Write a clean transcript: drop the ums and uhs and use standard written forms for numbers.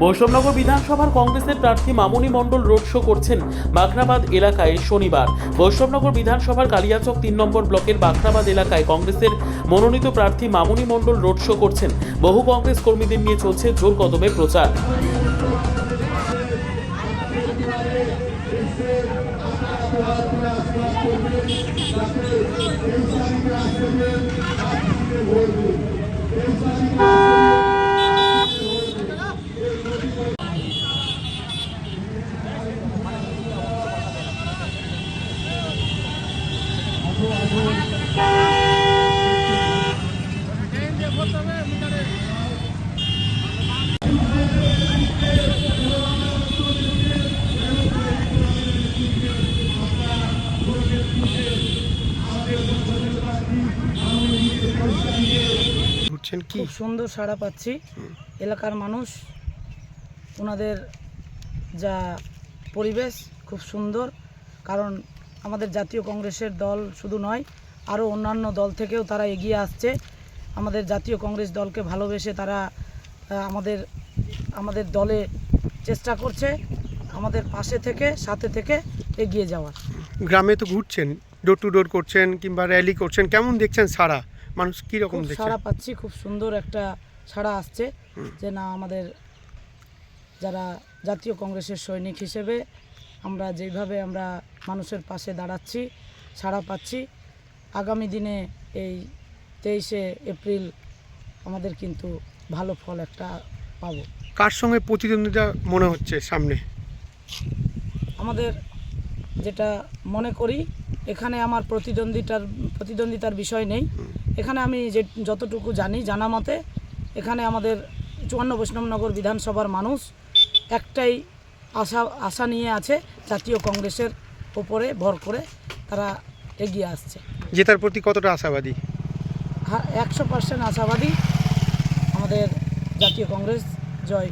বৈষ্ণবনগর বিধানসভার কংগ্রেসের প্রার্থী মামুনি মণ্ডল রোড শো করছেন বাখরাবাদ এলাকায় শনিবার। বৈষ্ণবনগর বিধানসভার কালিয়াচক 3 নম্বর ব্লকের বাখরাবাদ এলাকায় কংগ্রেসের মনোনীত প্রার্থী মামুনি মণ্ডল রোড শো করছেন। বহু কংগ্রেস কর্মীদের নিয়ে চলছে জোর কদমে প্রচার। ঘুরছেন কি? খুব সুন্দর সাড়া পাচ্ছি। এলাকার মানুষ, ওনাদের যা পরিবেশ খুব সুন্দর। কারণ আমাদের জাতীয় কংগ্রেসের দল শুধু নয়, আরও অন্যান্য দল থেকেও তারা এগিয়ে আসছে। আমাদের জাতীয় কংগ্রেস দলকে ভালোবেসে তারা আমাদের দলে চেষ্টা করছে আমাদের পাশে থেকে, সাথে থেকে এগিয়ে যাওয়ার। গ্রামে তো ঘুরছেন, ডোর টু ডোর করছেন কিংবা র্যালি করছেন, কেমন দেখছেন সাড়া? মানুষ কীরকম খুব দেখছেন? সাড়া পাচ্ছি, খুব সুন্দর একটা সাড়া আসছে যে না, আমাদের যারা জাতীয় কংগ্রেসের সৈনিক হিসেবে আমরা যেইভাবে আমরা মানুষের পাশে দাঁড়াচ্ছি, সাড়া পাচ্ছি। আগামী দিনে এই 23শে এপ্রিল আমাদের কিন্তু ভালো ফল একটা পাবো। কার সঙ্গে প্রতিদ্বন্দ্বিতা মনে হচ্ছে সামনে? আমাদের যেটা মনে করি, এখানে আমার প্রতিদ্বন্দ্বিতার বিষয় নেই। এখানে আমি যতটুকু জানা মতে এখানে আমাদের 54 বৈষ্ণবনগর বিধানসভার মানুষ একটাই আশা নিয়ে আছে, জাতীয় কংগ্রেসের ওপরে ভর করে তারা এগিয়ে আসছে। জেতার প্রতি কতটা আশাবাদী? 100% আশাবাদী। আমাদের জাতীয় কংগ্রেস জয়